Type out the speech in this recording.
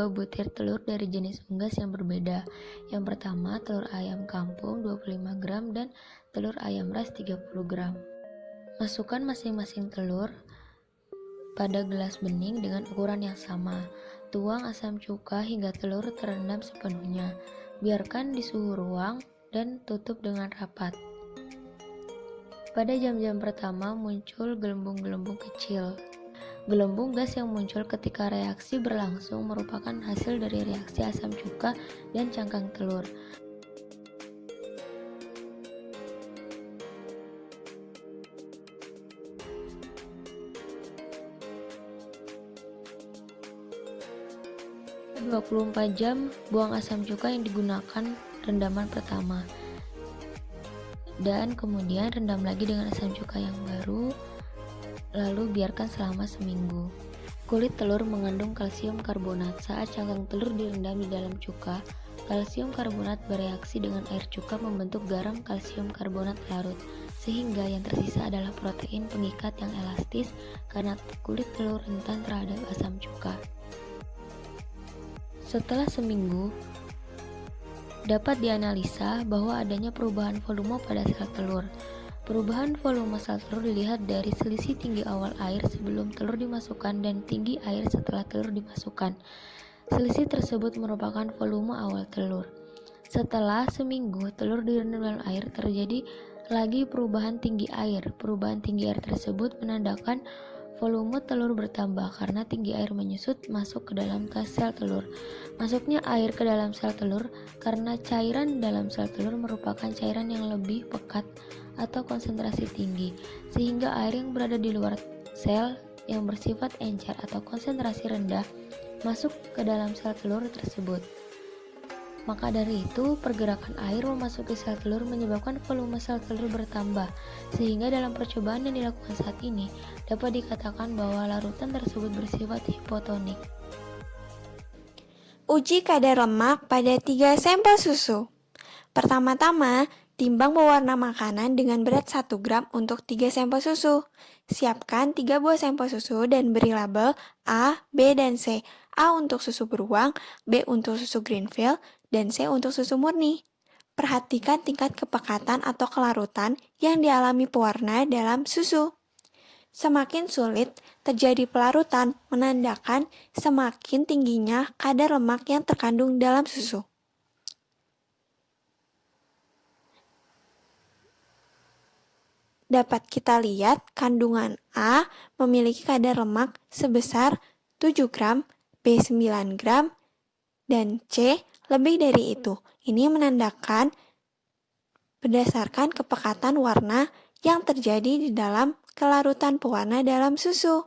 2 butir telur dari jenis unggas yang berbeda. Yang pertama, telur ayam kampung 25 gram dan telur ayam ras 30 gram. Masukkan masing-masing telur pada gelas bening dengan ukuran yang sama. Tuang asam cuka hingga telur terendam sepenuhnya. Biarkan di suhu ruang dan tutup dengan rapat. Pada jam-jam pertama muncul gelembung-gelembung kecil. Gelembung gas yang muncul ketika reaksi berlangsung merupakan hasil dari reaksi asam cuka dan cangkang telur. Setelah 24 jam, buang asam cuka yang digunakan rendaman pertama. Dan kemudian rendam lagi dengan asam cuka yang baru. Lalu biarkan selama seminggu. Kulit telur mengandung kalsium karbonat. Saat cangkang telur direndam di dalam cuka, kalsium karbonat bereaksi dengan air cuka membentuk garam kalsium karbonat larut, sehingga yang tersisa adalah protein pengikat yang elastis karena kulit telur rentan terhadap asam cuka. Setelah seminggu, dapat dianalisa bahwa adanya perubahan volume pada sel telur. Perubahan volume sel telur dilihat dari selisih tinggi awal air sebelum telur dimasukkan dan tinggi air setelah telur dimasukkan. Selisih tersebut merupakan volume awal telur. Setelah seminggu telur direndam dalam air, terjadi lagi perubahan tinggi air. Perubahan tinggi air tersebut menandakan volume telur bertambah karena tinggi air menyusut masuk ke dalam sel telur. Masuknya air ke dalam sel telur karena cairan dalam sel telur merupakan cairan yang lebih pekat atau konsentrasi tinggi, sehingga air yang berada di luar sel yang bersifat encer atau konsentrasi rendah masuk ke dalam sel telur tersebut. Maka dari itu, pergerakan air memasuki sel telur menyebabkan volume sel telur bertambah, sehingga dalam percobaan yang dilakukan saat ini, dapat dikatakan bahwa larutan tersebut bersifat hipotonik. Uji kadar lemak pada 3 sampel susu. Pertama-tama, timbang pewarna makanan dengan berat 1 gram untuk 3 sampel susu. Siapkan 3 buah sampel susu dan beri label A, B, dan C. A untuk susu beruang, B untuk susu Greenfield, dan C untuk susu murni. Perhatikan tingkat kepekatan atau kelarutan yang dialami pewarna dalam susu. Semakin sulit terjadi pelarutan menandakan semakin tingginya kadar lemak yang terkandung dalam susu. Dapat kita lihat kandungan A memiliki kadar lemak sebesar 7 gram, B 9 gram, dan C lebih dari itu. Ini menandakan berdasarkan kepekatan warna yang terjadi di dalam kelarutan pewarna dalam susu.